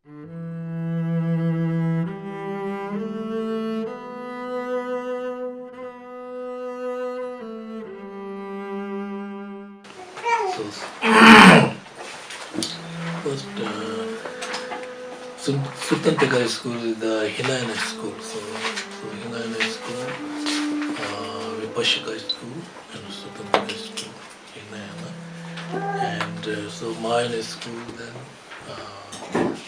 So, first, Sautrantika school is the Hinayana school. So Hinayana school, Vipassika school, and Sautrantika school, Hinayana. And so mine is school, then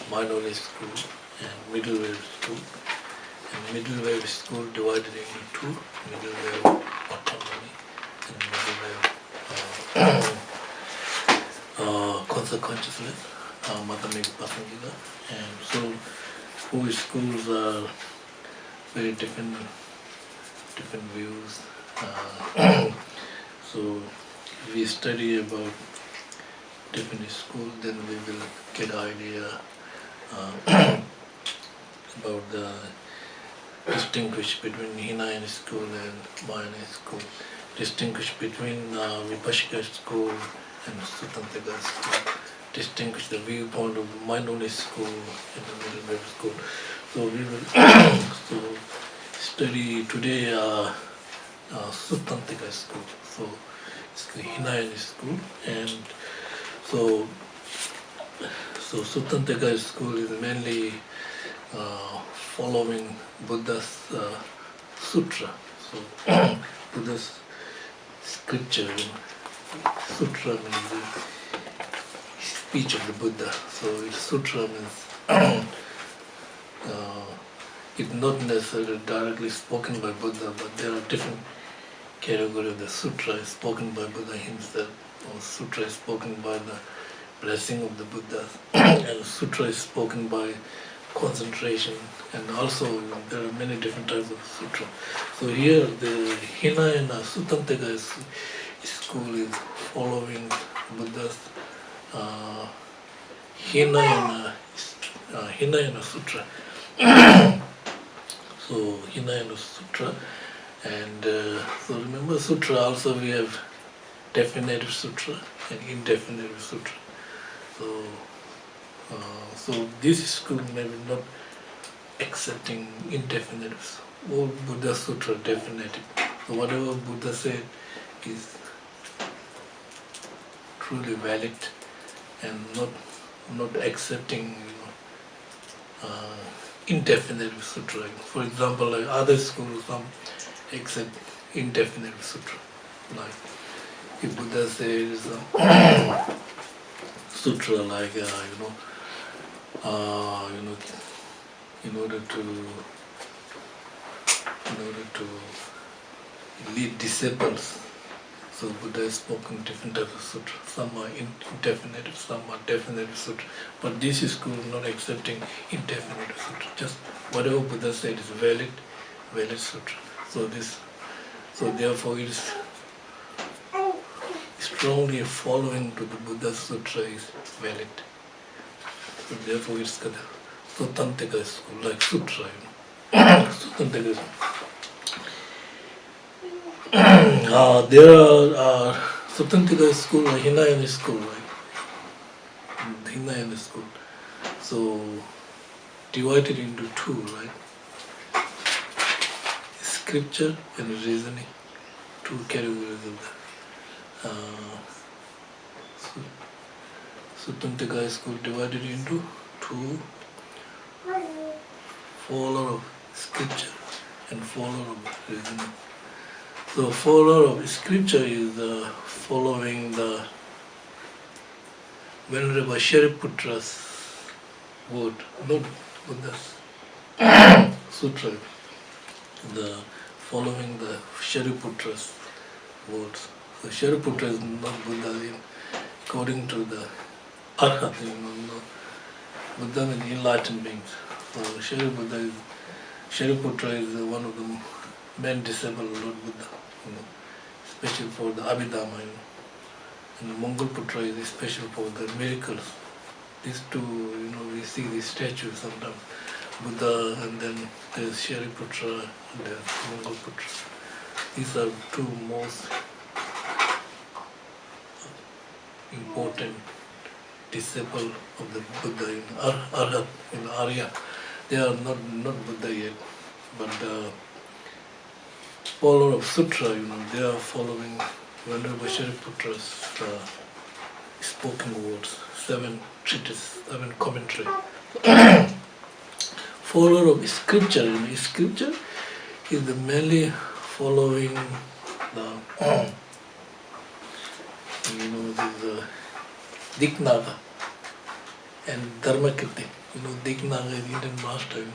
minor school, and middle wave school. And middle wave school divided into two: middle wave autonomy and middle wave concept consciousness, mathematics, Pasanjika. And so both schools are very different views. So if we study about different schools, then we will get an idea about the distinguish between Hinayana school and Mahayana school, distinguish between Vipassika school and Sautrantika school, distinguish the viewpoint of the mindfulness school and the middle wave school. So we will so study today Sautrantika school. So it's the Hinayana school, and so Sautrantika school is mainly following Buddha's Sutra. So Buddha's scripture, Sutra means the speech of the Buddha. So Sutra means it's not necessarily directly spoken by Buddha, but there are different categories of the Sutra spoken by Buddha himself, or Sutra is spoken by the blessing of the Buddha, and Sutra is spoken by concentration, and also there are many different types of Sutra. So here the Hinayana Sautrantika school is following Buddha's Hinayana Sutra. So Hinayana Sutra, and so remember Sutra also we have definitive Sutra and indefinitive Sutra. So this school may be not accepting indefinitives. All Buddha Sutra definitive. So whatever Buddha said is truly valid, and not accepting indefinitive sutra. For example, like other schools, some accept indefinitive sutra. Like if Buddha says sutra, like in order to lead disciples. So Buddha has spoken different types of sutra. Some are indefinitive, some are definitive sutra. But this school is not accepting indefinitive sutra. Just whatever Buddha said is valid sutra. So therefore it is strongly following to the Buddha sutra is valid. So therefore it's called Sautrantika school, like sutra. Sautrantika school. There are Sautrantika school, like Hinayana school, right? Hinayana school. So divided into two, right? Scripture and reasoning, two categories of that. Sautrantika school divided into two: follower of scripture and follower of reasoning. So follower of scripture is following the Venerable Shariputra's word, not Buddha's sutra. Following the Shariputra's words. So Shariputra is not Buddha according to the Arhat, Buddha means enlightened beings. So Shariputra is one of the main disciples of Lord Buddha, especially for the Abhidhamma, and the Mangalputra is special for the miracles. These two, we see these statues sometimes, Buddha, and then there's Shariputra and there's Mangalputra. These are two most important disciple of the Buddha, Arhat, Arya. They are not Buddha yet, but follower of Sutra, they are following Venerable Shariputra's spoken words, 7 treatises, 7 commentary. Follower of scripture, scripture is the mainly following the this Diknaga and Dharmakirti. Diknaga is Indian master.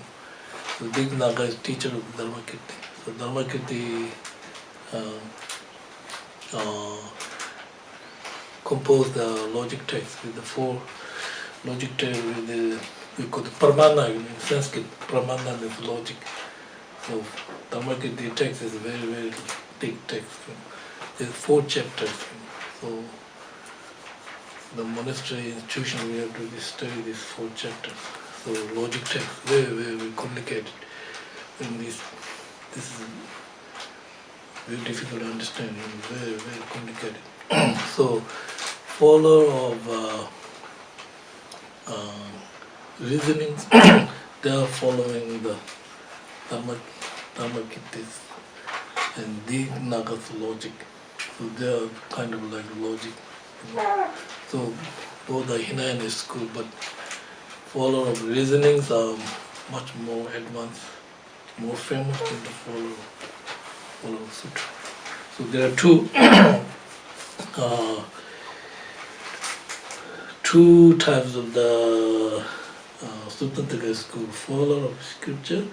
So Diknaga is teacher of Dharmakirti. So Dharmakirti composed the logic text with the 4 logic text with the we call the pramana in Sanskrit. Pramana is logic. So Dharmakirti text is a very, very big text. There's 4 chapters. So the monastery institution we have to study these 4 chapters. So logic text, very, very, very complicated. And this is very difficult to understand, very, very complicated. So follower of reasonings, they are following the Dharmakirtis and Naga's logic. So they are kind of like logic. So both are Hinayana school, but follower of reasonings are much more advanced, more famous than the follower of Sutra. So there are two types of the Sautrantika school: follower of scripture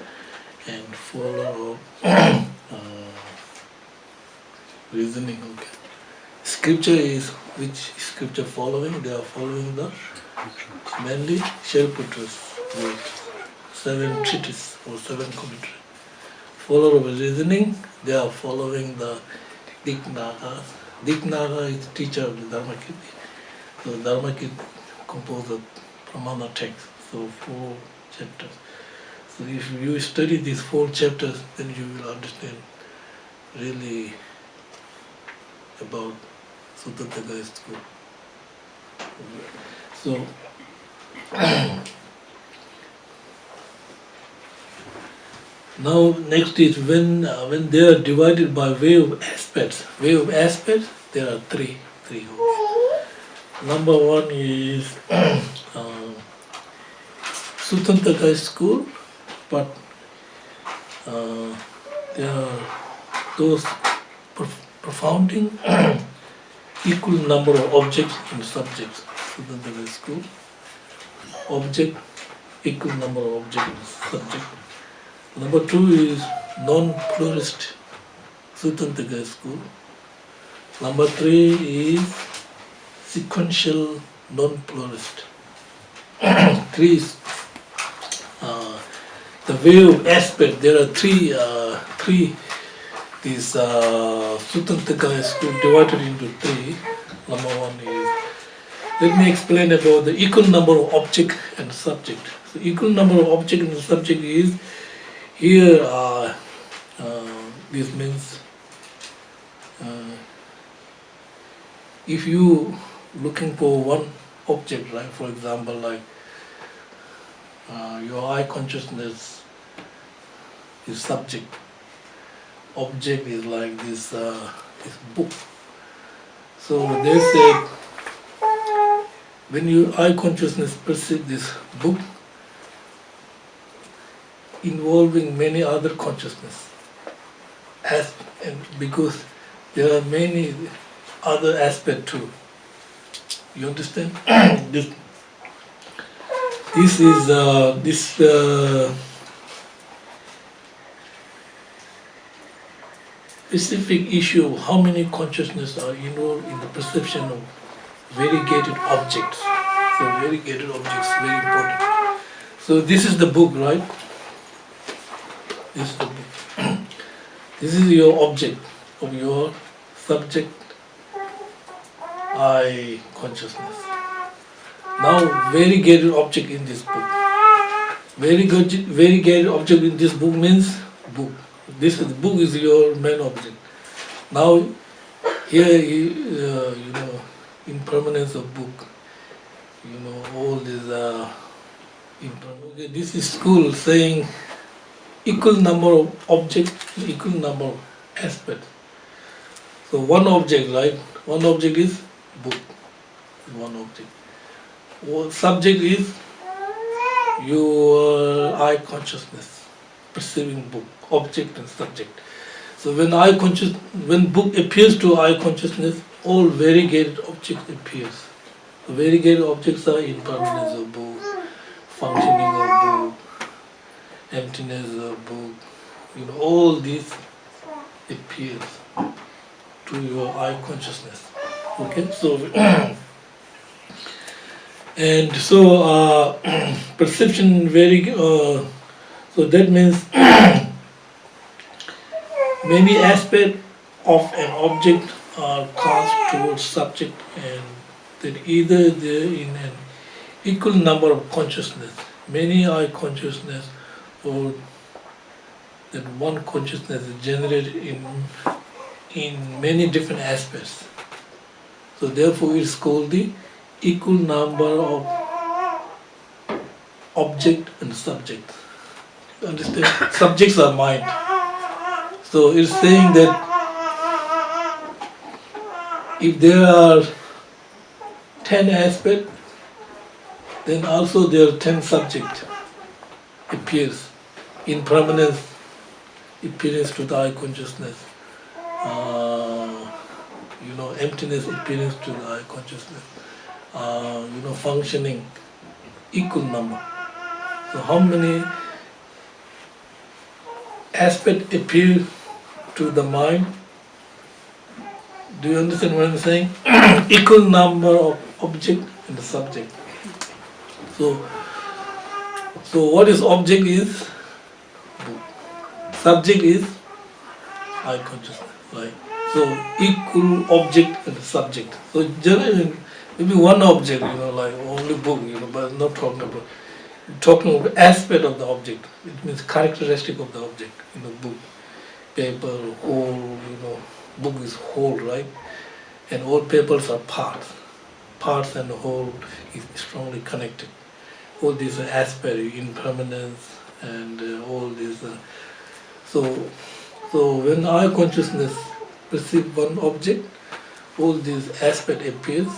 and follower of reasoning. Okay. Scripture is which scripture following? They are following the mainly Shariputra's works, 7 treatises or 7 commentaries. Follower of reasoning, they are following the Diknaga. Diknaga is teacher of the Dharmakirti. So Dharmakirti composed a Pramana text, so 4 chapters. So if you study these 4 chapters, then you will understand really about Sutrayana school. So now next is when they are divided by way of aspects. Way of aspects, there are three. Number 1 is Sutrayana school, but there are those profounding equal number of objects and subjects. Sutrayana school. Object, equal number of objects and subjects. Number 2 is non-pluralist Sutrayana school. Number 3 is sequential non-pluralist. 3 is the way of aspect. There are three these Sutrayana school divided into 3. Number 1 is, let me explain about the equal number of object and subject. So equal number of object and subject is here. This means if you looking for one object, right? For example, like your eye consciousness is subject. Object is like this book. So they say when your eye consciousness perceives this book involving many other consciousness, and because there are many other aspects too. You understand? This is specific issue of how many consciousness are involved in the perception of variegated objects. So variegated objects, very important. So this is the book, right? This is the book. This is your object of your subject eye consciousness. Now variegated object in this book. Variegated object in this book means book. This book is your main object. Now here, impermanence of book. all these okay, this is school saying equal number of objects, equal number of aspects. So one object, right? One object is book. One object. One subject is your eye consciousness, perceiving book, object and subject. So when book appears to eye consciousness, all variegated objects appears. The variegated objects are impermanence of book, functioning of book, emptiness of book. All these appears to your eye consciousness. Okay, so and so perception so that means many aspects of an object are cast towards subject, and that either they're in an equal number of consciousness, many eye consciousness, or that one consciousness is generated in many different aspects. So therefore it's called the equal number of object and subject. You understand? Subjects are mind. So it's saying that if there are 10 aspects, then also there are 10 subjects appears. Impermanence appearance to the eye consciousness. Emptiness appearance to the eye consciousness. Functioning equal number. So how many aspects appear to the mind? Do you understand what I'm saying? Equal number of object and the subject. So what is object is book. Subject is eye consciousness, right? So equal object and subject. So generally maybe one object, like only book, but not talking about aspect of the object. It means characteristic of the object. Book, paper, whole. Book is whole, right? And all papers are parts. Parts and the whole is strongly connected. All these aspects, impermanence, and all these. So when eye consciousness perceive one object, all these aspects appears.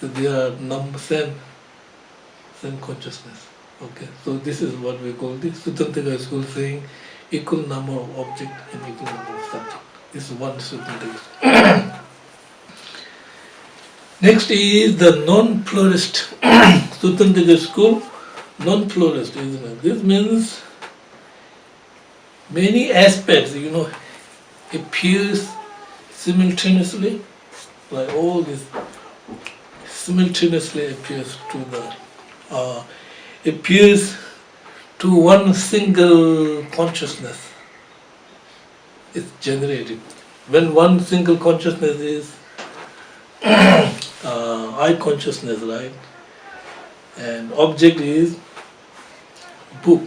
So they are same consciousness. Okay, so this is what we call the Sautrantika school saying equal number of object and equal number of subject. This is one Sautrantika. Next is the non-pluralist Sautrantika school. Non-pluralist, isn't it? This means many aspects, appears simultaneously, like all this simultaneously appears to one single consciousness is generated. When one single consciousness is eye consciousness, right? And object is book.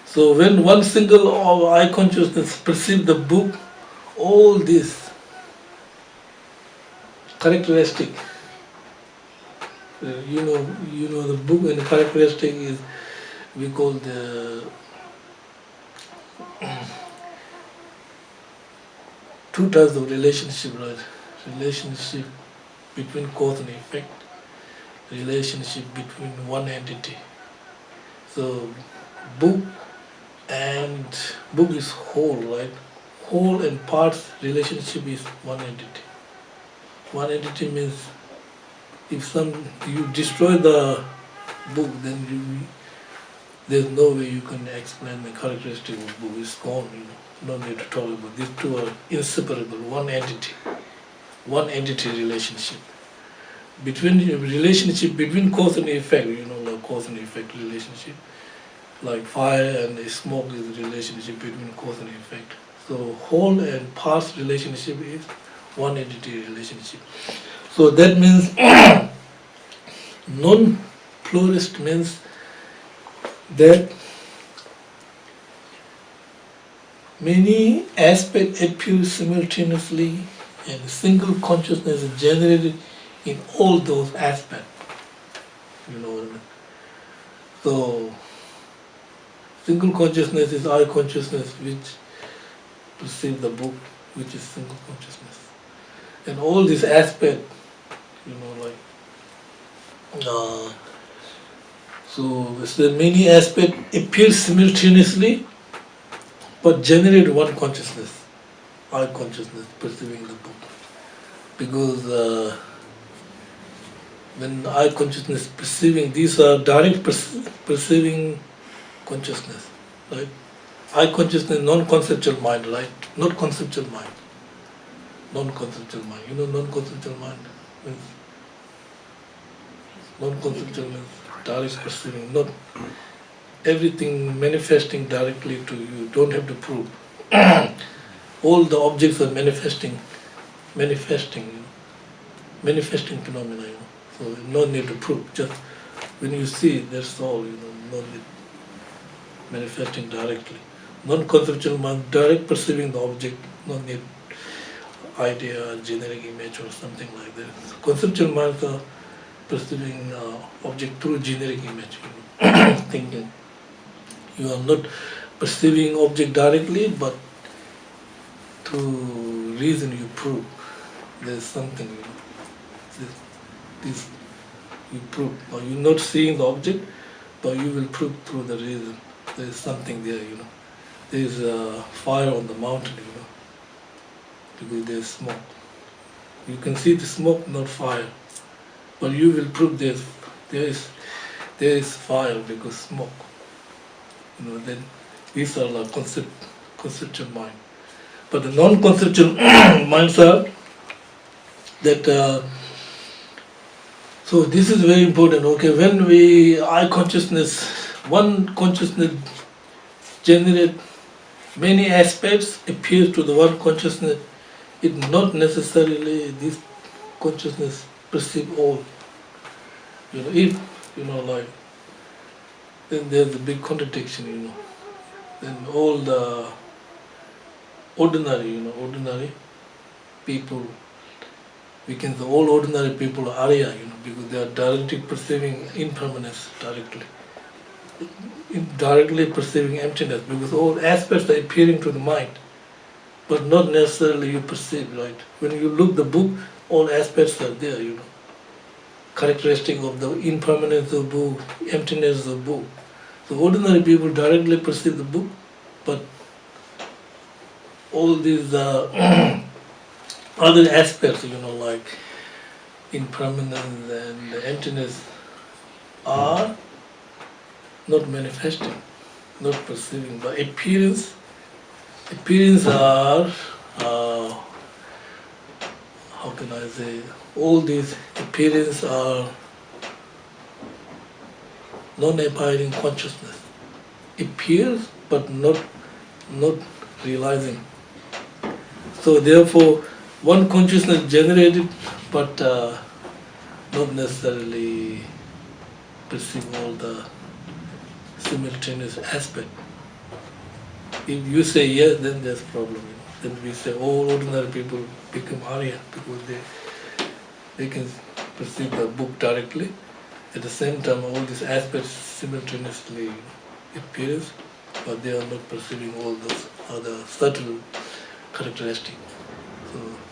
So when one single eye consciousness perceives the book, all this characteristic, the book and the characteristic is, we call the two types of relationship, right? Relationship between cause and effect, relationship between one entity. So book is whole, right? Whole and parts relationship is one entity. One entity means if you destroy the book, then there's no way you can explain the characteristic of book. It's gone. No need to talk about. These two are inseparable. One entity relationship. Relationship between cause and effect. Like cause and effect relationship. Like fire and smoke is a relationship between cause and effect. So whole and parts relationship is one entity relationship. So that means non-pluralist means that many aspects appear simultaneously and single consciousness is generated in all those aspects. You know what I mean? So, single consciousness is I consciousness which perceive the book, which is single consciousness. And all these aspects, so there many aspects appear simultaneously, but generate one consciousness, I consciousness perceiving the book. Because when I consciousness perceiving, these are direct perceiving consciousness, right? I consciousness, non-conceptual mind, right? Not conceptual mind. Non-conceptual mind. You know non-conceptual mind means? Non-conceptual means direct perceiving, not everything manifesting directly to you. Don't have to prove. All the objects are manifesting, manifesting phenomena. So no need to prove. Just when you see, that's all. No need manifesting directly. Non-conceptual mind, direct perceiving the object. No need idea, generic image, or something like that. So conceptual minds are perceiving object through generic image, thinking. You are not perceiving object directly, but through reason you prove there's something. This you prove. Or you're not seeing the object, but you will prove through the reason. There's something there. There's a fire on the mountain. Because there's smoke. You can see the smoke, not fire. But you will prove there is fire because smoke. Then these are like conceptual mind. But the non-conceptual minds are that. So this is very important. Okay, when I consciousness, one consciousness generate many aspects appears to the one consciousness. It not necessarily this consciousness perceive all. If like then there's a big contradiction. Then all the ordinary people, we can say all ordinary people are Arya, because they are directly perceiving impermanence directly perceiving emptiness, because all aspects are appearing to the mind, but not necessarily you perceive, right? When you look the book, all aspects are there, characteristic of the impermanence of the book, emptiness of the book. So ordinary people directly perceive the book, but all these other aspects, like impermanence and emptiness, are not manifesting, not perceiving. But appearance are, how can I say, all these appearance are non-abiding consciousness. Appears but not realizing. So therefore, one consciousness generated, but not necessarily perceive all the simultaneous aspect. If you say yes, then there's a problem. Then we say all ordinary people become Arya because they can perceive the book directly. At the same time, all these aspects simultaneously appears, but they are not perceiving all those other subtle characteristics.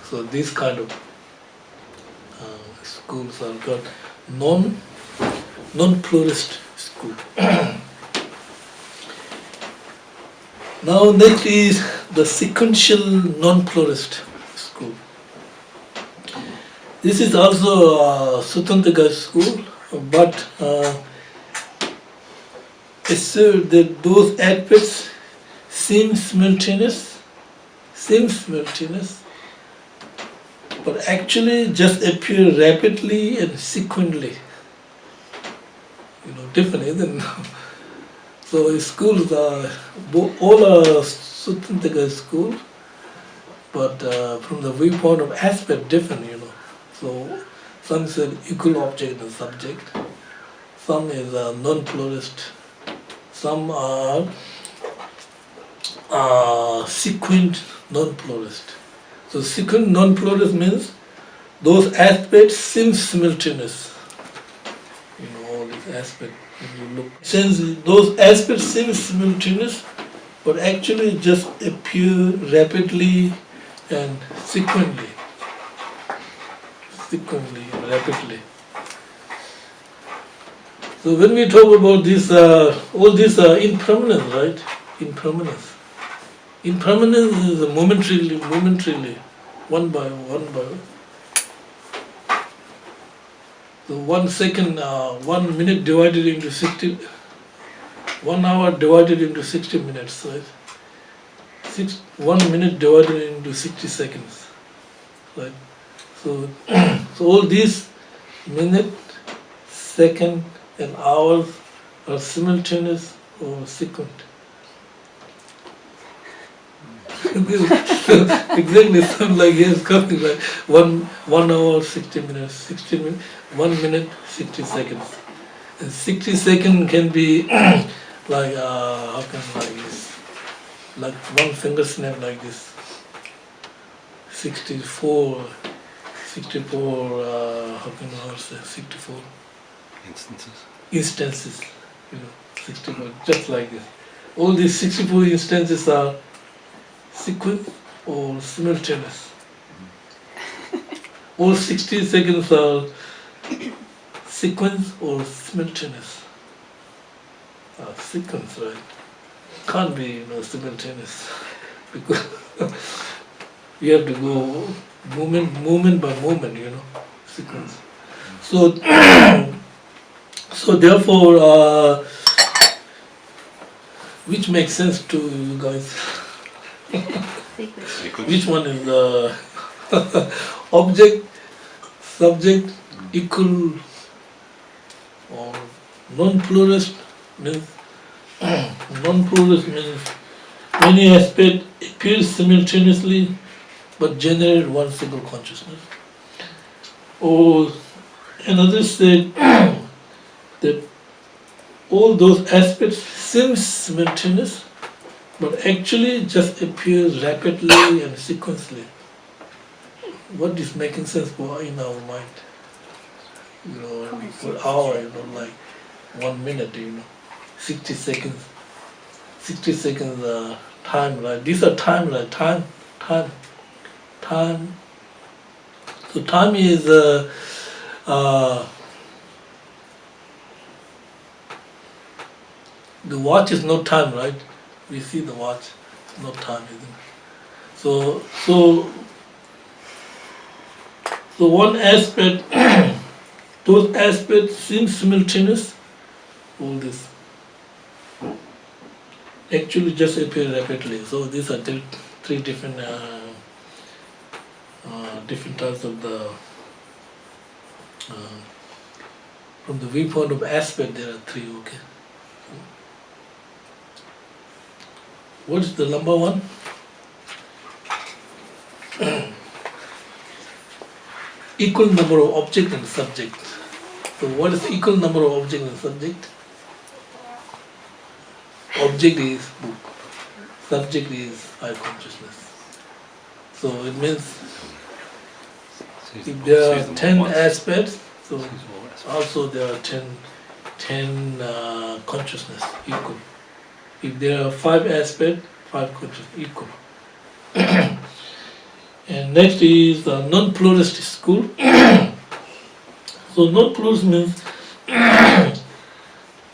So these kind of schools are called non-pluralist school. Now next is the sequential non-pluralist school. This is also a Sautrantika school, but assert that those aspects seem simultaneous, but actually just appear rapidly and sequentially. Different, isn't it? So schools are, all are Sautrantika school, but from the viewpoint of aspect different, So some said equal object and subject, some is non-pluralist, some are sequent non-pluralist. So sequent non-pluralist means those aspects seem simultaneous. All aspect. When you look, since those aspects seem simultaneous, but actually just appear rapidly and sequentially, rapidly. So when we talk about this, all these are impermanence, right? Impermanence. Impermanence is momentarily, one by one. So 1 second, 1 minute divided into 60, 1 hour divided into 60 minutes, right? 1 minute divided into 60 seconds, right? So, so all these minute, second, and hours are simultaneous or sequent. Exactly, something like he's talking like 1 hour, 60 minutes, 60 minutes, 1 minute, 60 seconds. And 60 seconds can be like, how can like this, like one finger snap like this. 64, how can I say, 64 instances, 64, just like this. All these 64 instances are sequence or simultaneous. All 60 seconds are sequence or simultaneous. Sequence, right? Can't be simultaneous because you have to go moment by moment, sequence. So, so therefore, which makes sense to you guys? Which one is the object, subject, equal, or non-pluralist means many aspects appear simultaneously but generate one single consciousness. Or another said that all those aspects seem simultaneous but actually just appear rapidly and sequentially. What is making sense in our mind? For hour, like 1 minute, 60 seconds. 60 seconds time, right? These are time, right? Time. So time is the watch is not time, right? We see the watch, it's not time, isn't it? So one aspect, those aspects seem simultaneous. All this actually just appear rapidly. So these are three different different types of the from the viewpoint of aspect. There are three. Okay. What is the number one? Equal number of object and subject. So what is equal number of object and subject? Object is book, subject is eye consciousness. So it means if there are 10 aspects, so also there are 10 consciousness equal. If there are 5 aspects, 5 consciousness equal. And next is the non-pluralist school. So non-pluralist means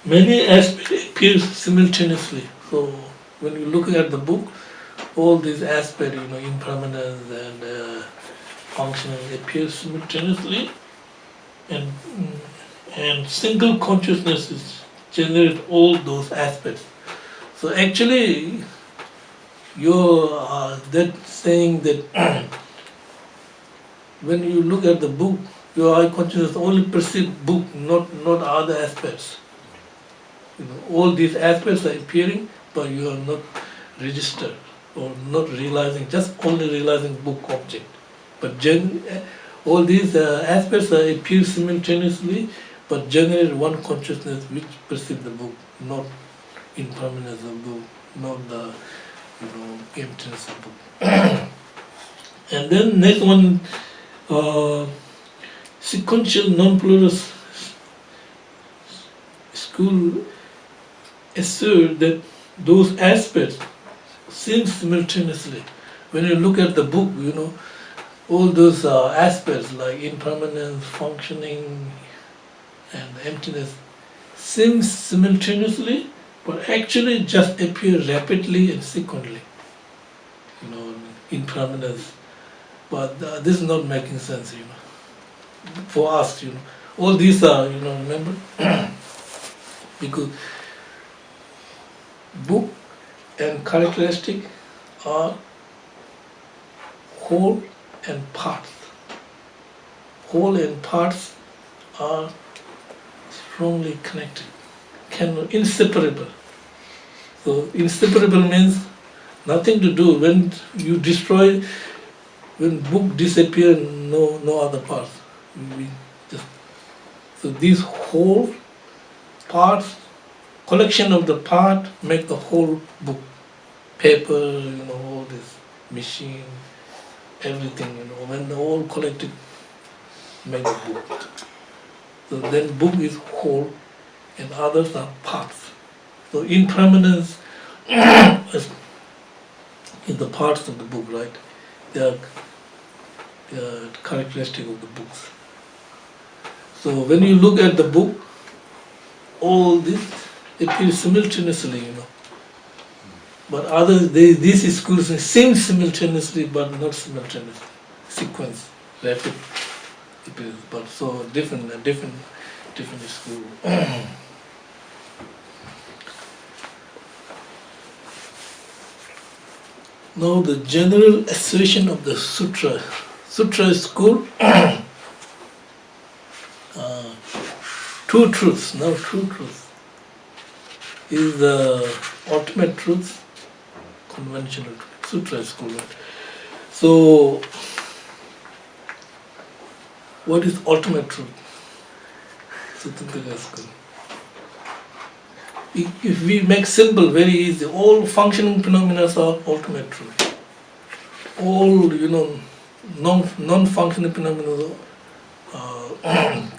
many aspects appear simultaneously. So when you look at the book, all these aspects, impermanence and functioning appear simultaneously, and single consciousness is generate all those aspects. So actually, you're that saying that when you look at the book, your eye consciousness only perceives book, not other aspects. All these aspects are appearing, but you are not registered or not realizing, just only realizing book object. But all these aspects are appear simultaneously, but generate one consciousness which perceives the book, not impermanence of book, not the emptiness of book. And then next one, sequential non-pluralist school assert that those aspects seem simultaneously. When you look at the book, all those aspects like impermanence, functioning, and emptiness seem simultaneously, but actually just appear rapidly and sequentially. Impermanence. But this is not making sense, for us, All these are, remember, because book and characteristic are whole and parts. Whole and parts are strongly connected, inseparable. So inseparable means nothing to do. When you destroy, when book disappear, no other parts. So these whole parts, collection of the part make the whole book. Paper, all this machine, everything, when they're all collected, make a book. So then book is whole and others are parts. So impermanence is the parts of the book, right? They are characteristic of the books. So when you look at the book, all this appears simultaneously, But others, these schools seem simultaneously, but not simultaneously. Sequence, rapid, but so different school. Now the general assertion of the Sutra. Sutra school, two truths. Now true truth is the ultimate truth, conventional truth. Sutra school. So, what is ultimate truth? Sautrantika school. If we make simple, very easy, all functioning phenomena are ultimate truth. All, non-functioning phenomena are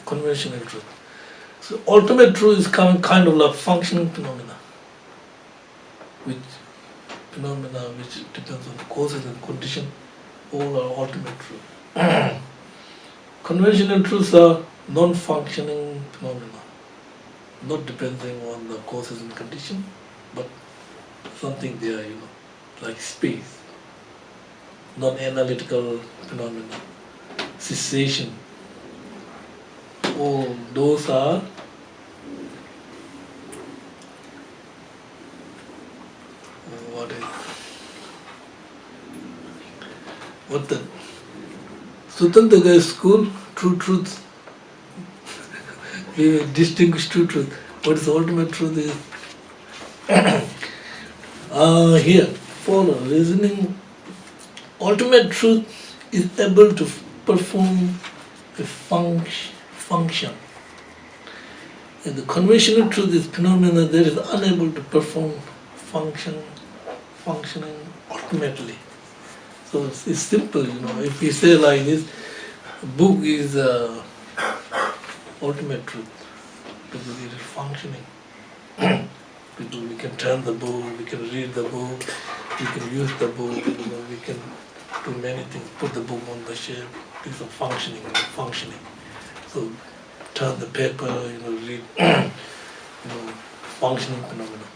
conventional truth. So ultimate truth is kind of like functioning phenomena, which depends on the causes and condition. All are ultimate truth. Conventional truths are non-functioning phenomena, not depending on the causes and condition, but something there, like space, non-analytical phenomena, cessation. All those are what the Sautrantika school, true truth. We distinguish true truth. What is the ultimate truth is here, follow reasoning. Ultimate truth is able to perform a function. And the conventional truth is phenomena that is unable to perform functioning ultimately. So it's simple, If we say like this, book is ultimate truth because it is functioning. We can turn the book, we can read the book, we can use the book, we can do many things, put the book on the shelf. These are functioning. So turn the paper, read, functioning phenomena.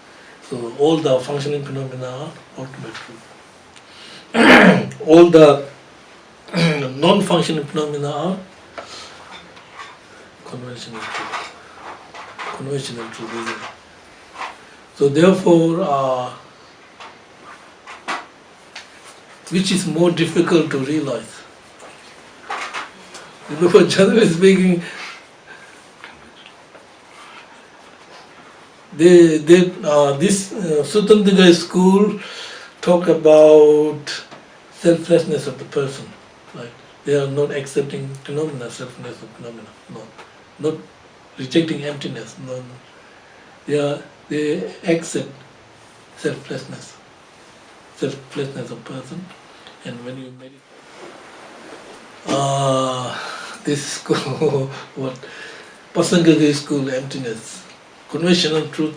So all the functioning phenomena are ultimate truth. All the non-functioning phenomena are conventional truth. Conventional truth, isn't it? So therefore, which is more difficult to realize? Generally speaking, this Sautrantika school talk about selflessness of the person. Like they are not accepting phenomena, selflessness of phenomena. No, not rejecting emptiness. No. They accept selflessness of person. And when you meditate, this school, what Pasangaka school, emptiness. conventional truth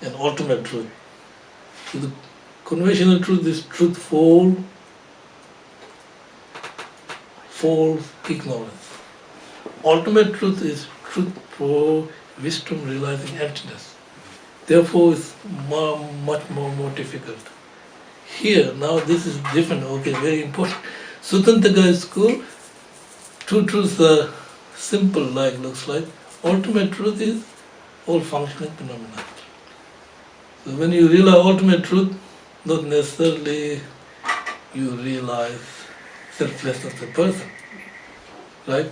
and ultimate truth. So the conventional truth is truthful, false, ignorance. Ultimate truth is truth for wisdom realizing emptiness. Therefore, it's much more difficult. Here, now this is different, okay, very important. Sautrantika school, two truths are simple, like looks like. Ultimate truth is all functioning phenomena. So when you realize ultimate truth, not necessarily you realize selflessness of the person, right?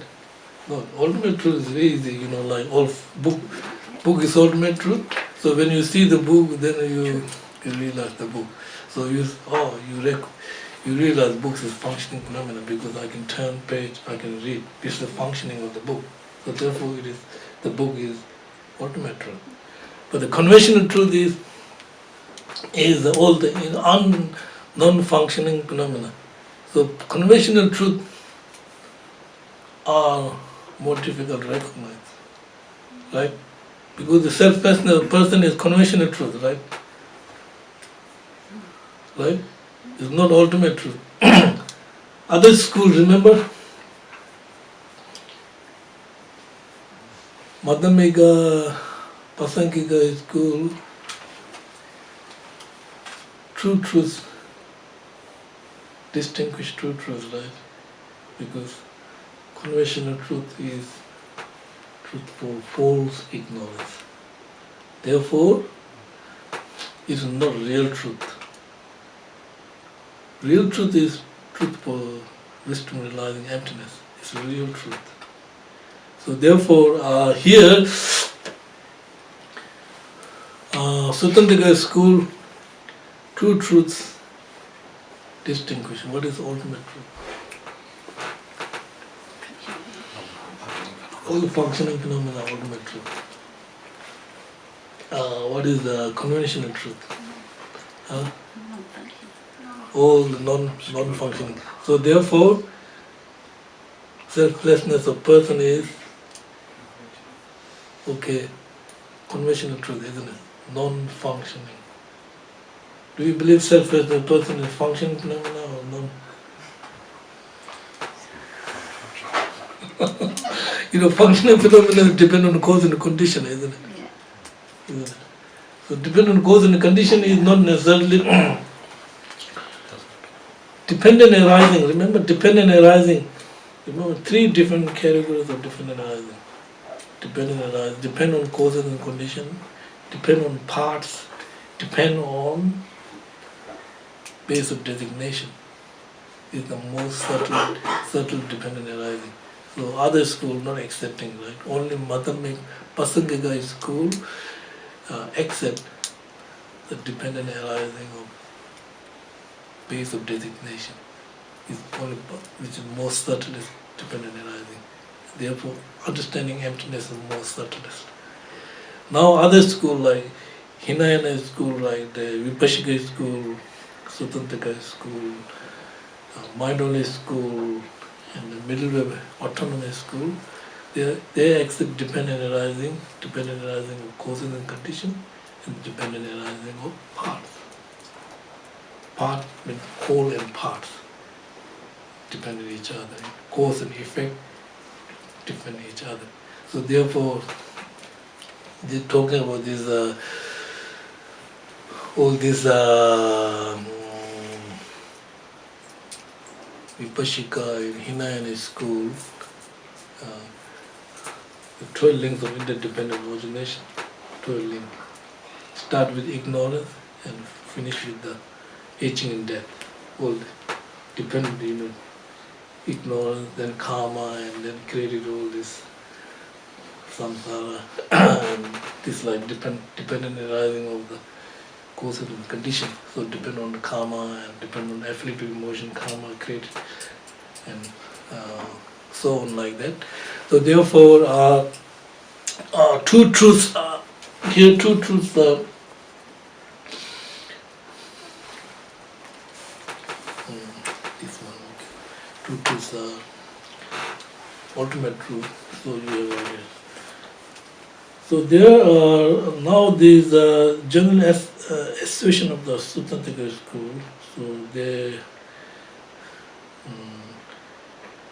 No, ultimate truth is very easy, like all book is ultimate truth. So when you see the book, then you realize the book. So you realize books is functioning phenomena because I can turn page, I can read. This is the functioning of the book. So therefore, the book is ultimate truth. But the conventional truth is all the non-functioning phenomena. So conventional truth are more difficult to recognize, right? Because the self-personal of the person is conventional truth, right? Right? It's not ultimate truth. Other schools, remember? Madhyamika, Pasankika school, true truths, distinguish true truths, right? Because conventional truth is truth for false ignorance. Therefore, it's not real truth. Real truth is truth for wisdom realizing emptiness. It's real truth. So therefore, here, Sautrantika school, true truths distinguish. What is ultimate truth? All the functioning phenomena are ultimate truth. What is the conventional truth? All the non-functioning. So therefore, selflessness of person is conventional truth, isn't it? Non-functioning. Do you believe selflessness of person is functioning phenomena or non? Functional phenomena depend on the cause and the condition, isn't it? Yeah. Isn't it? So depend on cause and the condition is not necessarily dependent arising. Remember, dependent arising. Remember, three different categories of dependent arising. Dependent arising, depend on causes and condition, depend on parts, depend on base of designation. Is the most subtle dependent arising. So other school not accepting, right? Only Madhyamika Pasangika school accept the dependent arising of base of designation. Is only which is most subtlest dependent arising. Therefore, understanding emptiness is more subtlest. Now other school like Hinayana school, like the Vipassika school, Sautrantika school, mind-only school, and the middle way autonomous school, they accept dependent arising of causes and conditions, and dependent arising of parts. Part means whole and parts depend on each other. Cause and effect depend on each other. So therefore, they're talking about this, all this Vipassika in Hinayana school, the 12 links of interdependent origination, 12 links. Start with ignorance and finish with the aging and death. All dependent, ignorance, then karma, and then created all this samsara, and this like dependent arising of the causes and condition. So depend on the karma and depend on afflictive emotion, karma created, and so on like that. So therefore, two truths here. Two truths. This one. Okay. Two truths ultimate truth. So you have So there are now this general association of the Sautrantika school. So they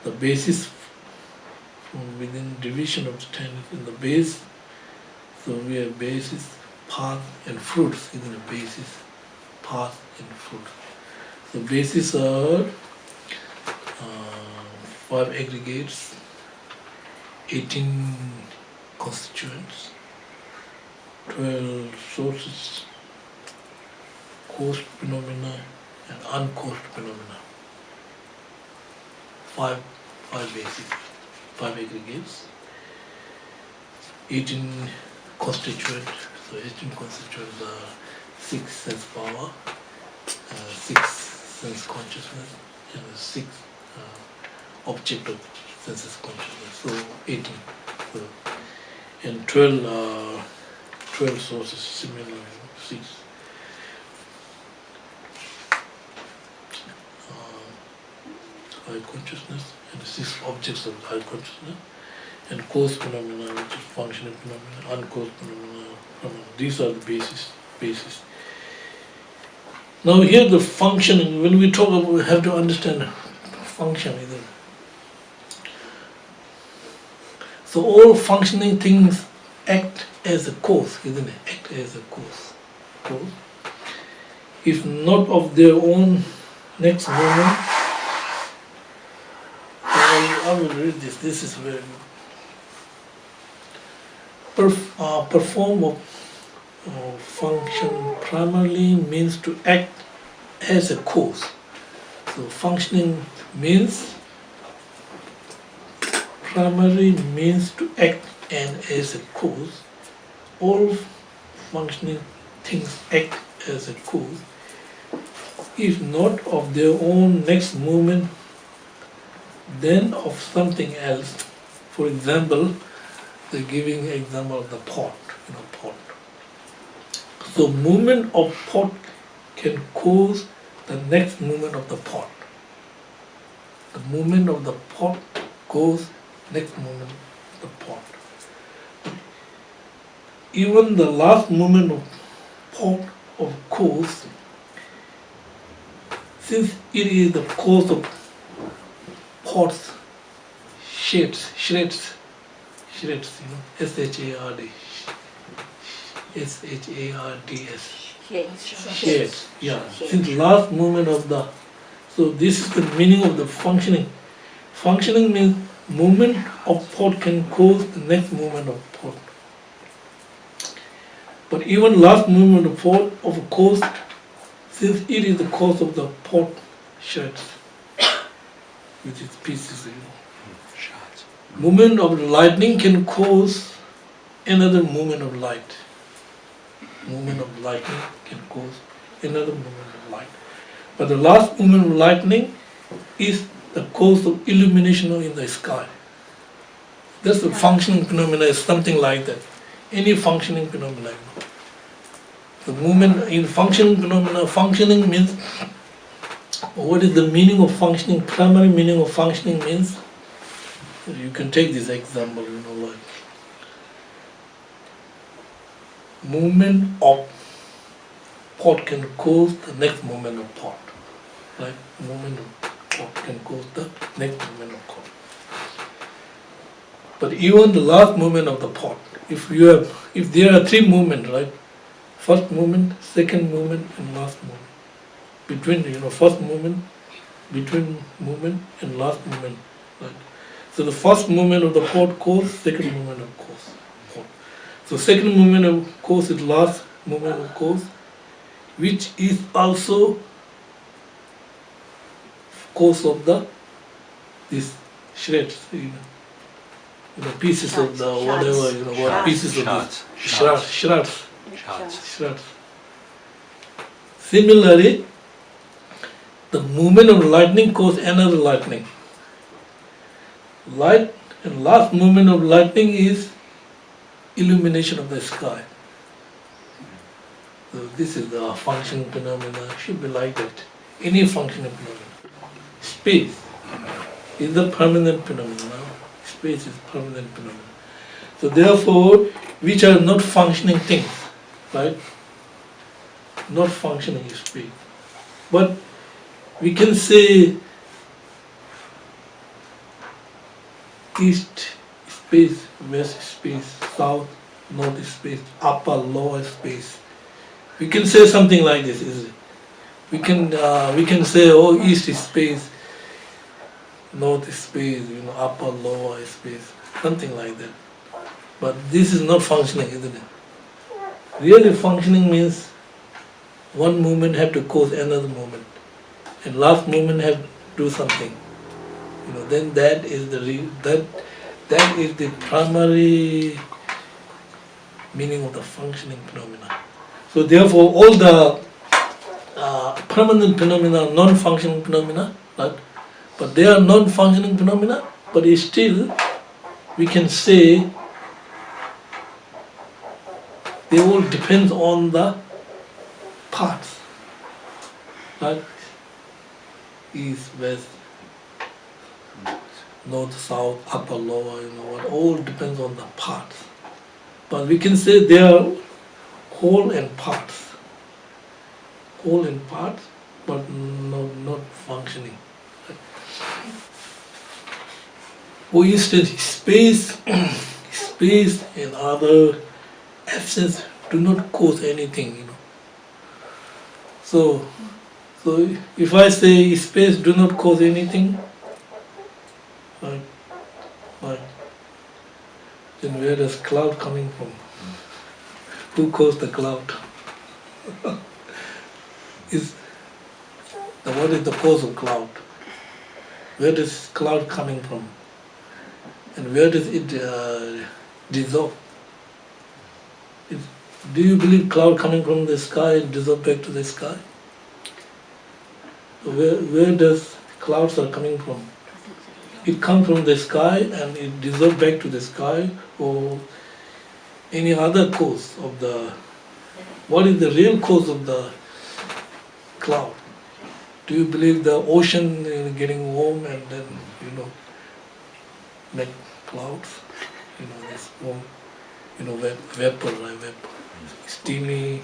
the basis within division of the tenets in the base. So we have basis, path, and fruits in the basis, path, and fruit. The basis are 5 aggregates, 18 constituents, 12 sources, caused phenomena, and uncaused phenomena. Five basic, 5 aggregates, 18 constituents. So 18 constituents are 6 sense power, 6 sense consciousness, and 6 object of senses consciousness. So 18. So, and 12 sources similar, 6. High consciousness and 6 objects of high consciousness, and cause phenomena, which is functioning phenomena, uncaused phenomena. These are the basis. Now here the functioning, when we talk about, we have to understand function, isn't it? So all functioning things act as a cause, isn't it? Act as a cause. If not of their own next moment, I will read this. This is very good. Perform of function primarily means to act as a cause. So functioning means primary means to act and as a cause. All functioning things act as a cause. If not of their own next movement, then of something else. For example, they're giving example of the pot, pot. So movement of pot can cause the next movement of the pot. The movement of the pot causes next movement of the pot. Even the last movement of pot of cause, since it is the cause of pot's shreds, S-H-A-R-D, S-H-A-R-D-S, shades, yeah, since last movement of the, so this is the meaning of the functioning. Functioning means movement of pot can cause the next movement of pot. But even last movement of pot of a cause, since it is the cause of the pot shreds, which is pieces, Movement of lightning can cause another movement of light. Movement of lightning can cause another movement of light. But the last movement of lightning is the cause of illumination in the sky. That's the functioning phenomena, is something like that. Any functioning phenomena. The movement in functioning phenomena, functioning means, what is the meaning of functioning? Primary meaning of functioning means, you can take this example, like movement of pot can cause the next movement of pot. Like movement of pot can cause the next movement of pot. But even the last movement of the pot, if there are 3 movements, right? First movement, second movement, and last movement. Between first movement, between movement, and last movement, right? So the first movement of the pot cause, second movement of cause. So second movement of cause is last movement of cause, which is also cause of this shreds, pieces of the whatever, pieces of the shreds. Similarly, the movement of lightning causes another lightning. Light and last movement of lightning is illumination of the sky. So this is the functioning phenomena. Should be like that. Any functioning phenomena. Space is the permanent phenomena. Space is permanent phenomena. So therefore, which are not functioning things, right? Not functioning space. But we can say east space, west space, south, north space, upper, lower space. We can say something like this, is it? We can say, oh, east is space, north is space, upper, lower space, something like that. But this is not functioning, isn't it? Really functioning means one movement have to cause another movement, and last movement have to do something. Then that is that is the primary meaning of the functioning phenomena. So therefore, all the permanent phenomena, non-functioning phenomena, right? But they are non-functioning phenomena, but still we can say they all depend on the parts, right? East, west, north, south, upper, lower, what all depends on the parts. But we can say they are whole and parts. Whole and parts, but not functioning. For instance, space, space and other absence do not cause anything, So if I say space do not cause anything, right, then where does cloud coming from? Who caused the cloud? What is the cause of cloud? Where does cloud coming from? And where does it dissolve? Do you believe cloud coming from the sky and dissolve back to the sky? Where does clouds are coming from? It comes from the sky and it dissolves back to the sky, or any other cause of the... What is the real cause of the cloud? Do you believe the ocean getting warm and then, make clouds? This warm, vapor, right? Vapor. Steamy.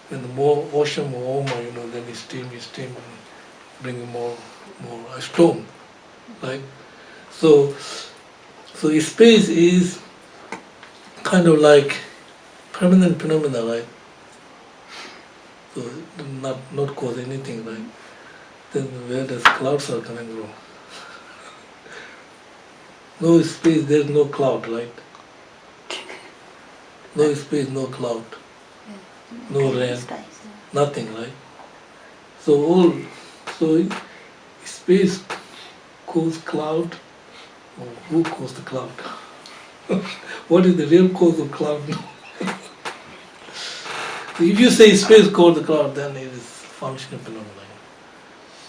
When the more ocean warmer, then it's steamy, bringing more storm, right? So space is kind of like permanent phenomena, right? So not cause anything, right? Then where does clouds are coming from? No space, there's no cloud, right? No space, no cloud, no rain, nothing, right? So space cause cloud, or who caused the cloud? What is the real cause of cloud? If you say space caused the cloud, then it is functional phenomena,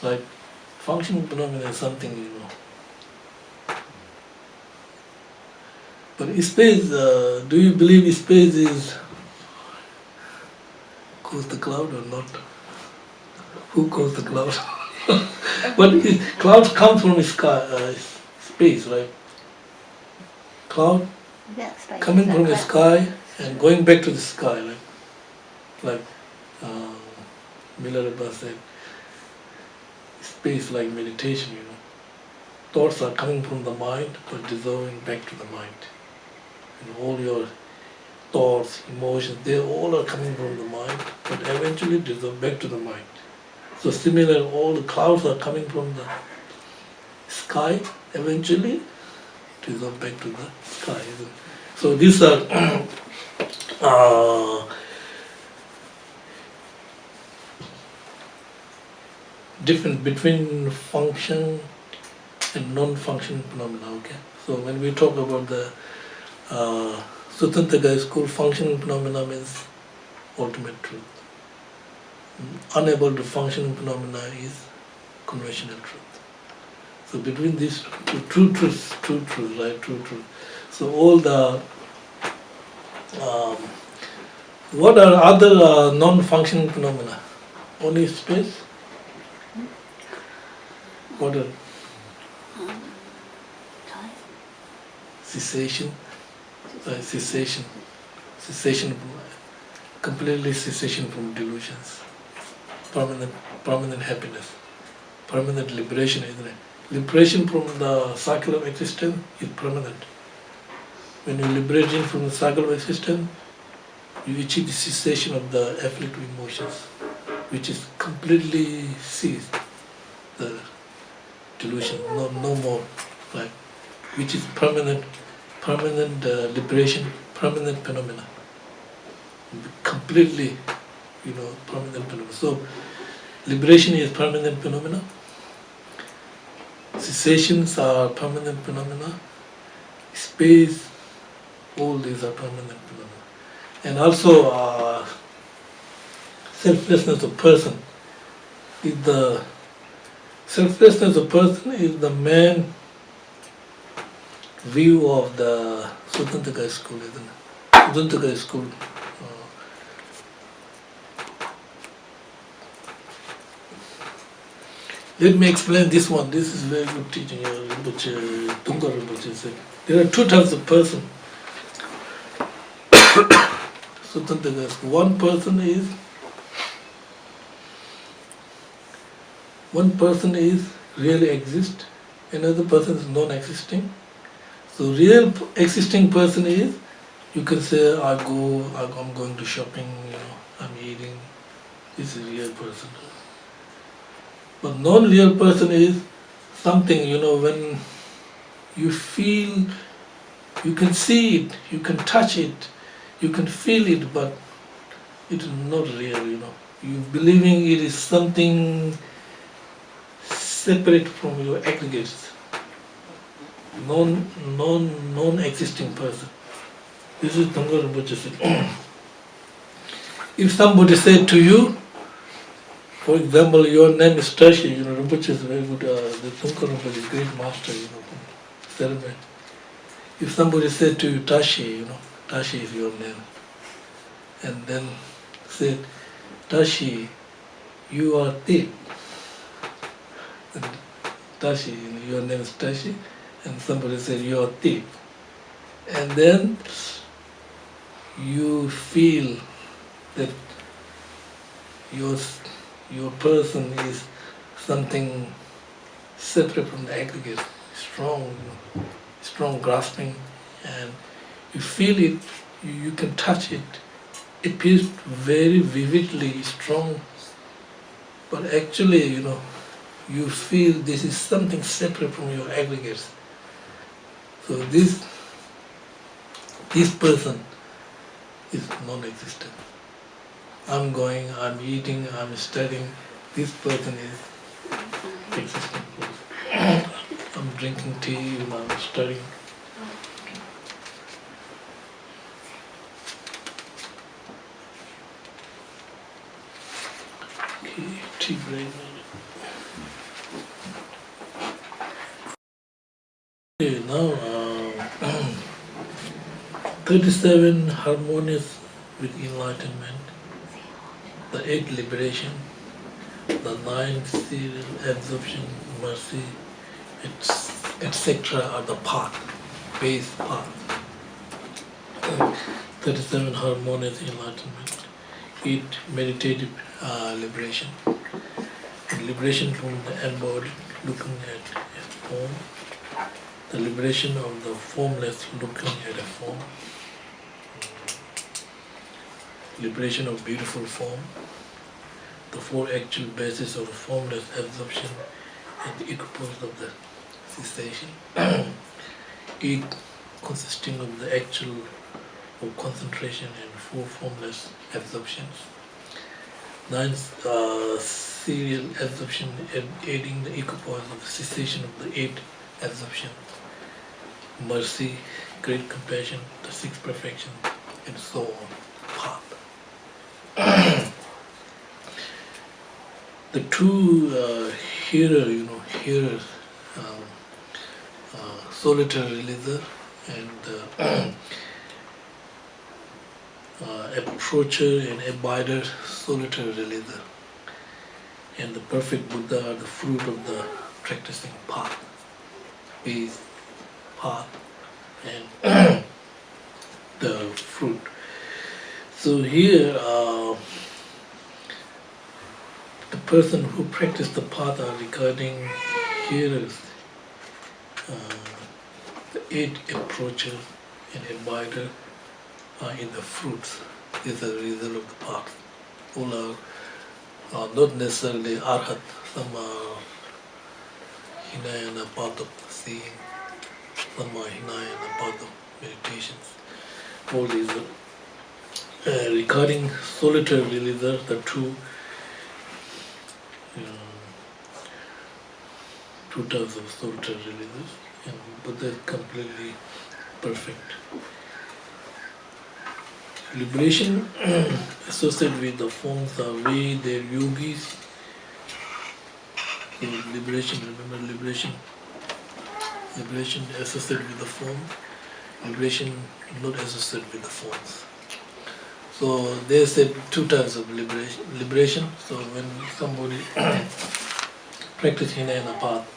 right? Functional phenomena is something, But space, do you believe space is caused the cloud or not? Who caused the cloud? But clouds come from space, right? Cloud coming from the sky and going back to the sky, right? Like Milarepa said, space like meditation, Thoughts are coming from the mind but dissolving back to the mind. All your thoughts, emotions, they all are coming from the mind, but eventually dissolve back to the mind. So similarly, all the clouds are coming from the sky, eventually dissolve back to the sky. So these are different between function and non-function phenomena. Okay. So when we talk about the Sautrantika school, functioning phenomena means ultimate truth. Unable to function phenomena is conventional truth. So between these two, true truth, right? True truth. So all the what are other non-functioning phenomena? Only space. What are cessation? Cessation. Cessation, completely cessation from delusions. Permanent happiness. Permanent liberation, isn't it? Liberation from the cycle of existence is permanent. When you liberate from the cycle of existence, you achieve the cessation of the afflictive emotions, which is completely ceased, the delusion, no more, right? Which is permanent liberation, permanent phenomena, completely, permanent phenomena. So, liberation is permanent phenomena. Cessations are permanent phenomena. Space, all these are permanent phenomena. And also, selflessness of person is the main view of the Sautrantika school, isn't it? Sautrantika school. Let me explain this one. This is very good teaching. Rinpoche said. There are two types of person. Sautrantika school. One person is really exist, another person is non-existing. So real existing person is, you can say, I'm going to shopping, I'm eating. This is real person. But non-real person is something, when you feel, you can see it, you can touch it, you can feel it, but it is not real, You believing it is something separate from your aggregates, non-existing person. This is Tongpa Rinpoche said. If somebody said to you, for example, your name is Tashi, Rinpoche is very good, the Tongpa Rinpoche is great master, ceremony. If somebody said to you, Tashi, Tashi is your name, and then said, Tashi, you are thief. And Tashi, your name is Tashi, and somebody said you are thief. And then you feel that your person is something separate from the aggregate, strong grasping, and you feel it, you can touch it. It feels very vividly strong, but actually, you feel this is something separate from your aggregates. So this person is non-existent. I'm going, I'm eating, I'm studying. This person is existent. I'm drinking tea, I'm studying. Okay, tea break. Okay, now 37 harmonious with enlightenment, the 8 liberation, the 9 serial absorption, mercy, etc. are the path, base path. 37 harmonious enlightenment, 8 meditative liberation, liberation from the embodied, looking at a form, the liberation of the formless, looking at a form, liberation of beautiful form, the 4 actual bases of the formless absorption and the equipoise of the cessation, 8 consisting of the actual of concentration and 4 formless absorptions, 9 serial absorption aiding the equipoise of the cessation of the 8 absorptions, mercy, great compassion, the 6 perfections, and so on. Path. The 2 hearers, solitary releaser and approacher and abider, solitary releaser. And the perfect Buddha are the fruit of the practicing path, base, path, and the fruit. So here, the person who practiced the patha regarding here is the 8 approaches and abider in the fruits. These are the result of the path. All are not necessarily arhat. Some are Hinayana path of seeing, some are Hinayana path of meditations. All these are regarding solitary releaser, the two types of solitary releasers, and Buddha is completely perfect. Liberation associated with the forms are way their yogis. So liberation, remember liberation associated with the form, liberation not associated with the forms. So they said 2 types of liberation. So when somebody practice Hinayana path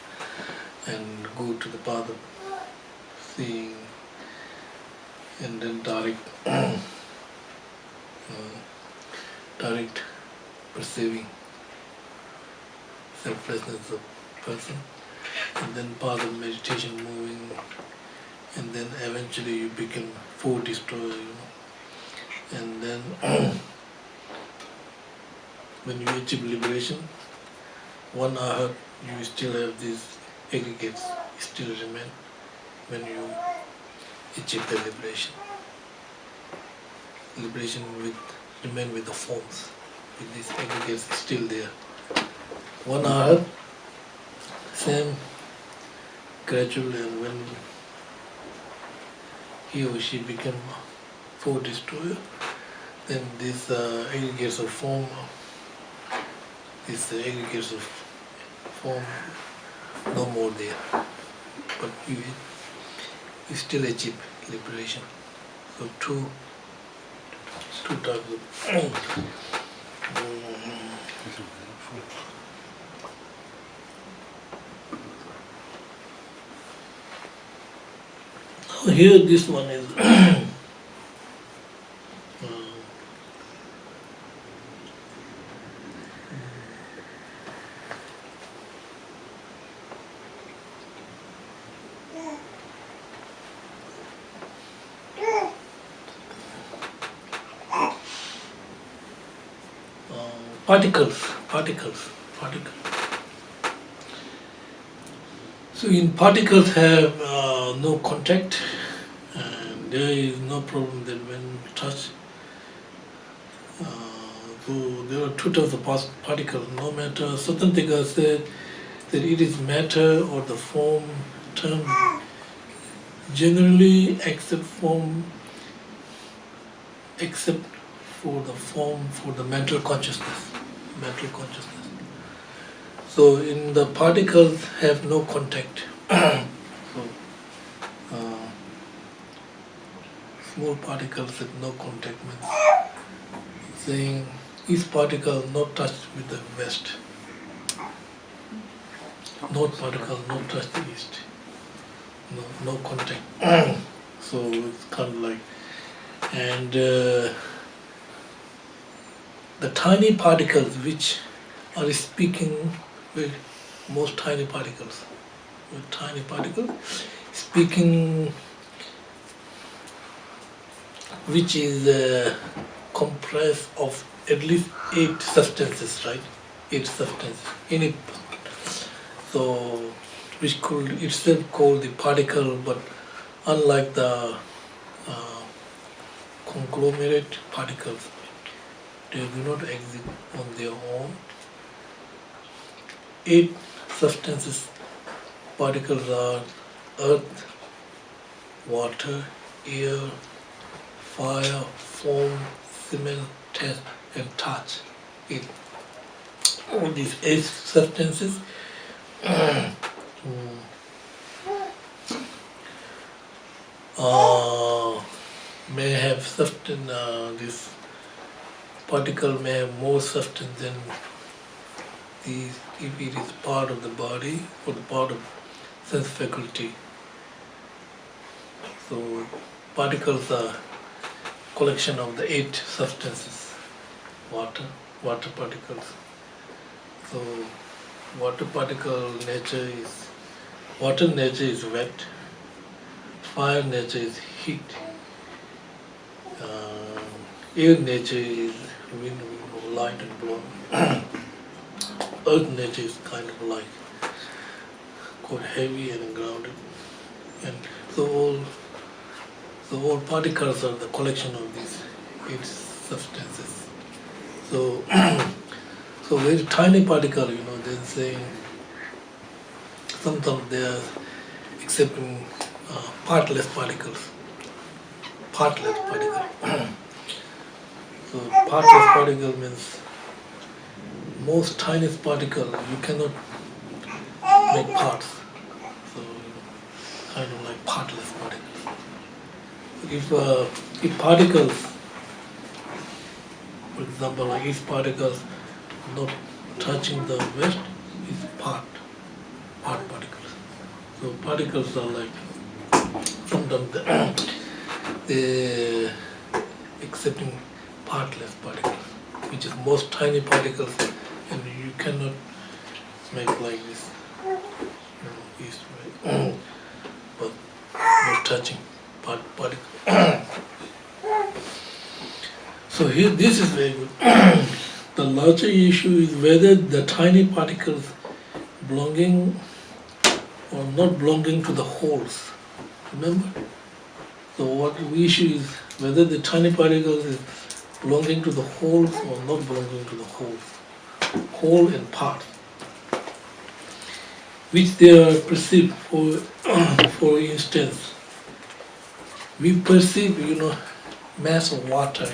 and go to the path of seeing and then direct perceiving selflessness of person, and then path of meditation moving, and then eventually you become 4 destroyer, and then when you achieve liberation, 1 hour you still have these aggregates still remain when you achieve the liberation. Liberation remain with the forms, with these aggregates still there. 1 hour, same gradual, and when he or she become 4 destroyer, then these aggregates of form, no more there. But you still achieve liberation. So two types of now here this one is particles. So in particles have no contact, and there is no problem that when we touch. So there are 2 types of particles. No matter, Sautrantika said that it is matter or the form term generally except for the form, for the mental consciousness. So in the particles have no contact. So small particles have no contact means saying each particle not touched with the west, not particle not touched the east, no contact. So it's kind of like, and the tiny particles which are speaking with most tiny particles, speaking, which is comprised of at least 8 substances, right? 8 substances. So which could itself called the particle, but unlike the conglomerate particles, they do not exist on their own. 8 substances, particles are earth, water, air, fire, foam, smell, taste, and touch. All these 8 substances may have substance. This particle may have more substance than these if it is part of the body or the part of sense faculty. So particles are collection of the 8 substances. Water particles. So water nature is wet, fire nature is heat, air nature is wind, light and blown. Earth nature is kind of like quite heavy and grounded, and all particles are the collection of these 8 substances. So so very tiny particle, they're saying sometimes they are accepting partless particles. Partless particle. So partless particle means most tiniest particle you cannot make parts. So kind of like partless particles. If particles, for example, like if particles not touching the west is part particles. So particles are like sometimes they accepting partless particles, which is most tiny particles, and you cannot make like this, east, right? But not touching particle. So here, this is very good. The larger issue is whether the tiny particles belonging or not belonging to the wholes. Remember? So what the issue is whether the tiny particles is belonging to the wholes or not belonging to the wholes. Whole and part, which they are perceived. For instance, we perceive, mass of water,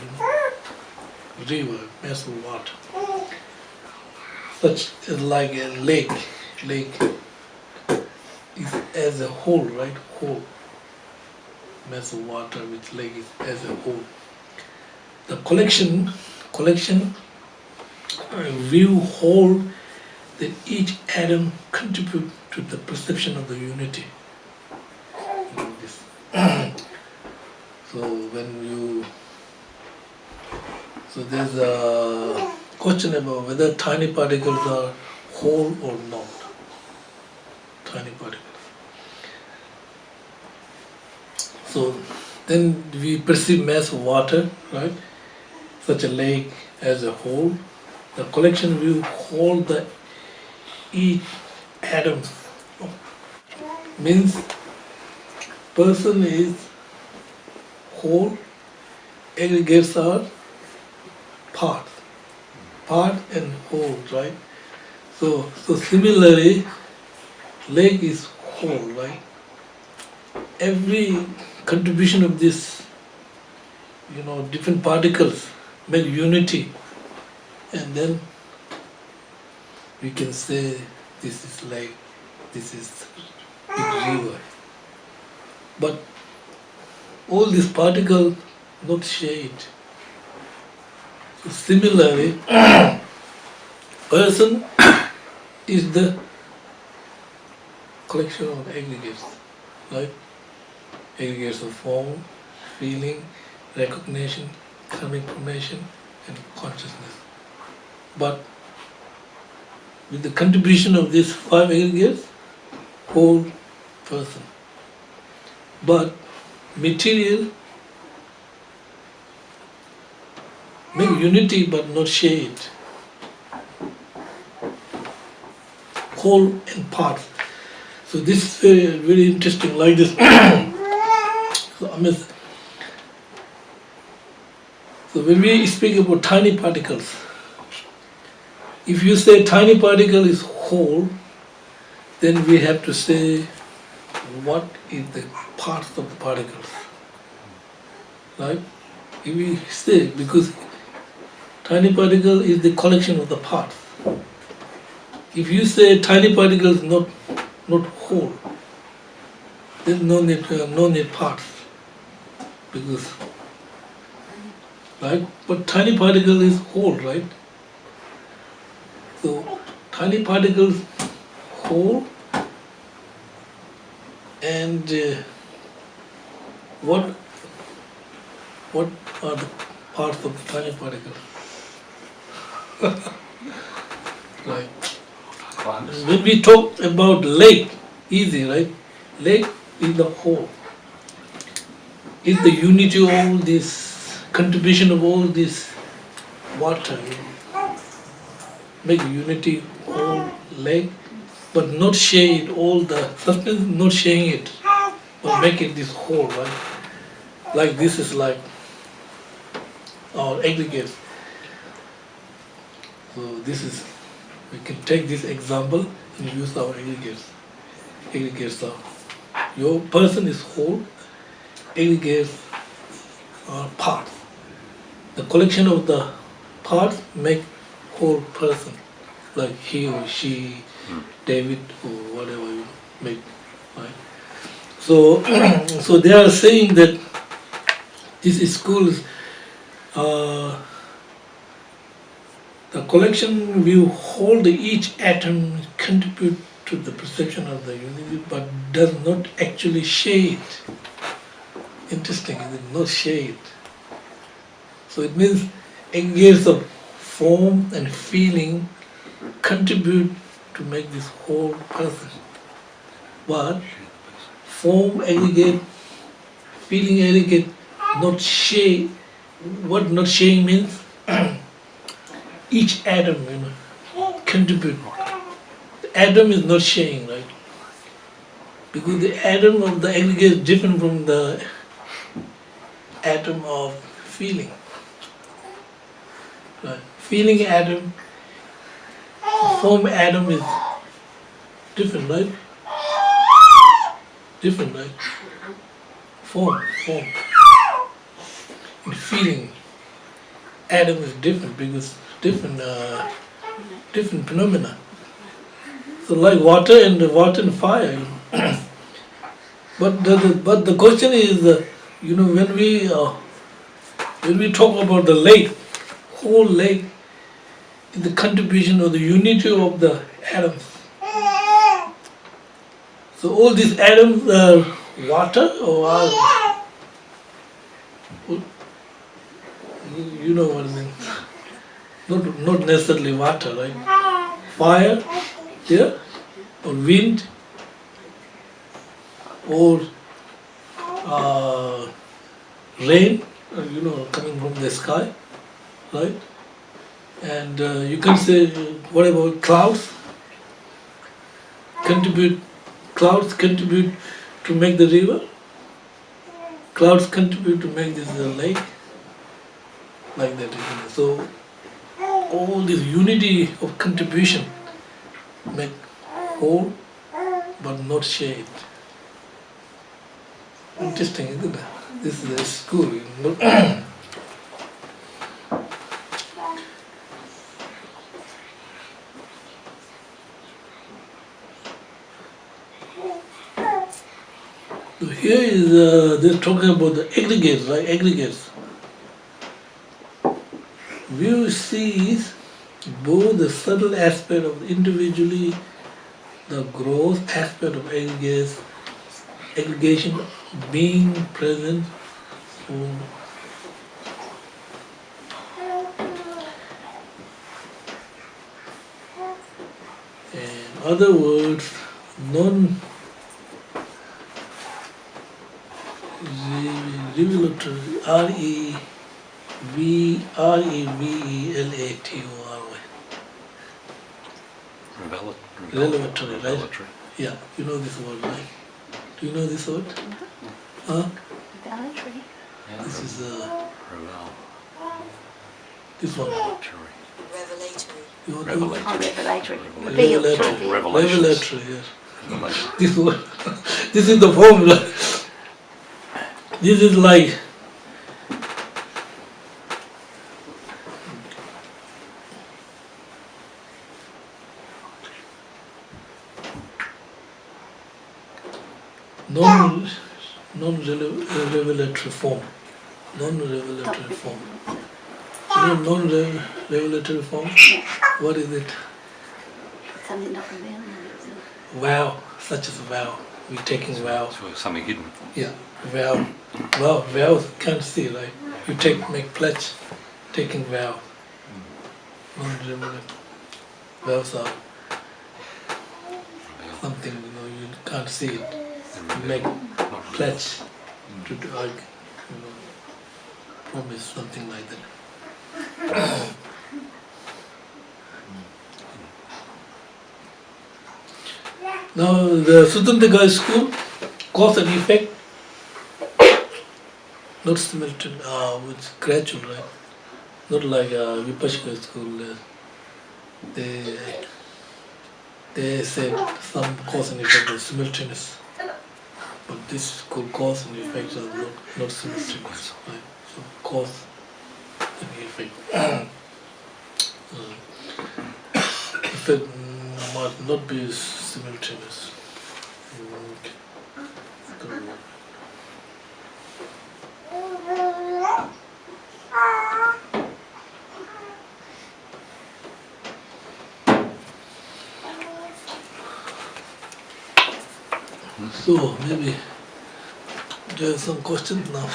river, mass of water, such as like a lake. Lake is as a whole, right? Whole. Mass of water, which lake is as a whole. The collection view whole that each atom contribute to the perception of the unity. So there's a question about whether tiny particles are whole or not. Tiny particles. So then we perceive mass of water, right? Such a lake as a whole. The collection will hold the each atom. Means person is whole, aggregates are part and whole, right? So similarly, lake is whole, right? Every contribution of this, different particles make unity, and then we can say this is lake, this is big river. But all these particles not share it. So similarly, person is the collection of aggregates, right? Aggregates of form, feeling, recognition, karmic formation, and consciousness. But with the contribution of these 5 aggregates, whole person. But material make unity but not share it. Whole and part. So this is very, very interesting, like this. So when we speak about tiny particles, if you say tiny particle is whole, then we have to say what is the parts of the particles, right? If we say, because tiny particle is the collection of the parts. If you say tiny particle is not whole, there's no need parts, because, right? But tiny particle is whole, right? So tiny particles whole, and what What are the parts of the tiny particle? Right. When we talk about lake, easy, right? Lake is the whole. It's the unity of all this, contribution of all this water. Make unity all lake, but not share it all the substance, not sharing it, but make it this whole, right? Like this is like our aggregate. So this is, we can take this example and use our aggregates. Aggregates are, your person is whole, aggregates are parts. The collection of the parts make whole person, like he or she, David or whatever you make, right? So, so they are saying that this school is the collection will hold each atom, contribute to the perception of the unity, but does not actually share it. Interesting, is it? Not share it. So it means aggregates of form and feeling contribute to make this whole person. But form aggregate, feeling aggregate, not share. What not sharing means? Each atom, contribute. The atom is not sharing, right? Because the atom of the aggregate is different from the atom of feeling. Right? Feeling atom, form atom is different, right? Different, right? Form. And feeling atom is different because different phenomena. So like water and fire. But the question is, when we talk about the lake, whole lake is the contribution of the unity of the atoms. So all these atoms are water or are, you know what I mean? Not necessarily water, right? Fire, yeah, or wind, or rain, coming from the sky, right? And you can say, what about clouds? Clouds contribute to make the river. Clouds contribute to make this lake, like that. So all this unity of contribution make whole, but not share it. Interesting, isn't it? This is a school. So here is they're talking about the aggregates, right? Aggregates. View sees both the subtle aspect of individually, the gross aspect of aggregation being present. In other words, non-revelatory, R-E-V-E-L-A-T-O-R-Y. Revelatory, right? Yeah, you know this word, right? Do you know this word? Huh? Revelatory. This is this one. Revelatory. You want Revelatory. Revelatory, yes. This word. This is the formula. This is like non-revelatory form. Non-revelatory form. You know non-revelatory form? What is it? Something not revealed. Vow, such as vow. We're taking vow. So something hidden. Yeah, vow. Vow, can't see, right? you make pledge, taking vow. Non-remunerate vows are something you can't see it. You make pledge to do, promise something like that. Now the Sautrantika school, cause and effect, not simultaneous, it's gradual, right? Not like Vipassana school. They said some cause and effect is simultaneous, but this school cause and effect are not simultaneous, right? So cause and effect. Effect must not be simultaneous. So maybe there are some questions now.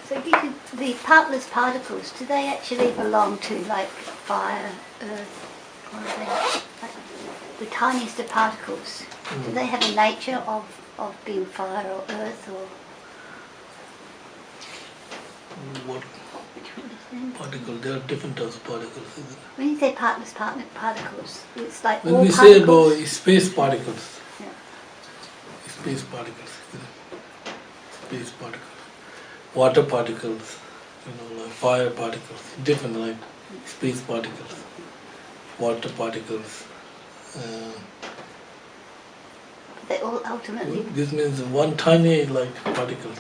So the partless particles, do they actually belong to like fire, earth, or are they like the tiniest of particles? Do they have a nature of being fire or earth or? What particle? There are different types of particles, isn't it? When you say partless particles, it's like When all we particles? say about space particles, Yeah. space particles, isn't it? Space particles, water particles, like fire particles, different, like space particles, water particles. They all ultimately. This means one tiny particle.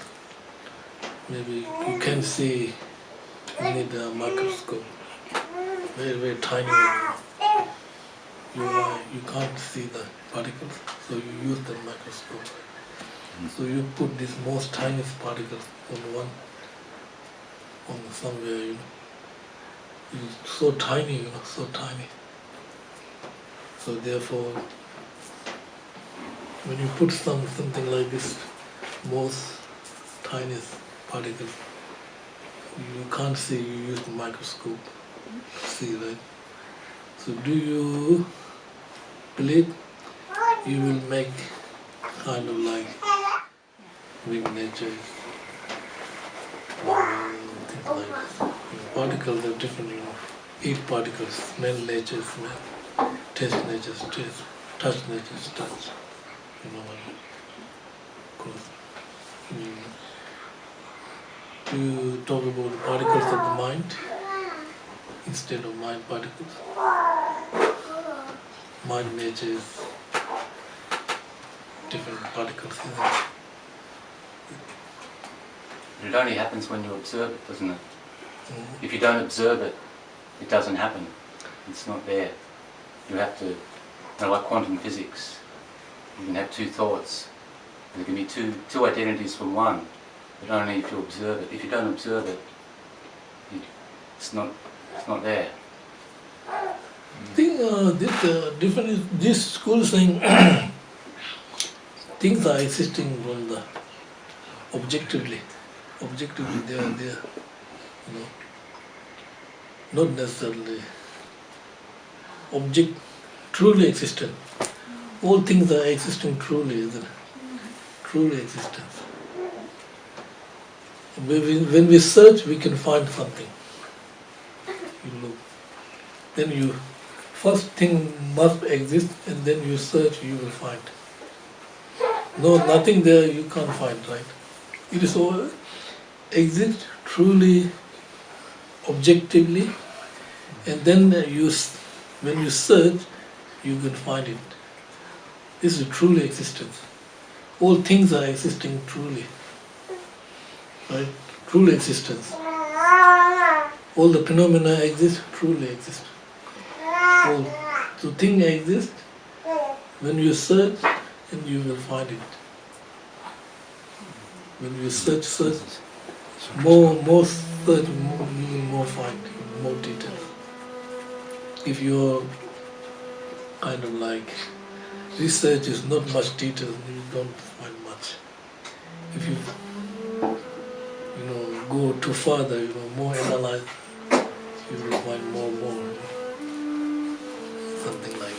Maybe you can see. You need a microscope. Very, very tiny one. You can't see the particles, so you use the microscope. So you put these most tiniest particles on somewhere, It's so tiny, so tiny. So therefore, when you put something like this, most tiniest particles, you can't see, you use the microscope to see, right? So do you believe you will make kind of like big nature, things like this. Particles are different, 8 particles, smell nature, smell, taste nature, taste, touch nature, touch, of course. You talk about the particles of the mind instead of mind particles. Mind nature is different particles, isn't it? It only happens when you observe it, doesn't it? If you don't observe it, it doesn't happen. It's not there. You have to, like quantum physics, you can have 2 thoughts. There can be two identities from one, but only if you observe it. If you don't observe it, it's not there. I think this school saying things are existing from the objectively. Objectively they are there, not necessarily truly existent. All things are existing truly, isn't it? Truly existent. When we search, we can find something. You look. Then you, first thing must exist, and then you search, you will find. No, nothing there you can't find, right? It is all exist truly, objectively, and then when you search, you can find it. This is truly existence. All things are existing truly, right? Truly existence. All the phenomena exist, truly exist. So thing exists. When you search, and you will find it. When you search, more search, you will more find, more details. if your kind of like research is not much detail, you don't find much. If you go too further, more analyze, you will find more, something like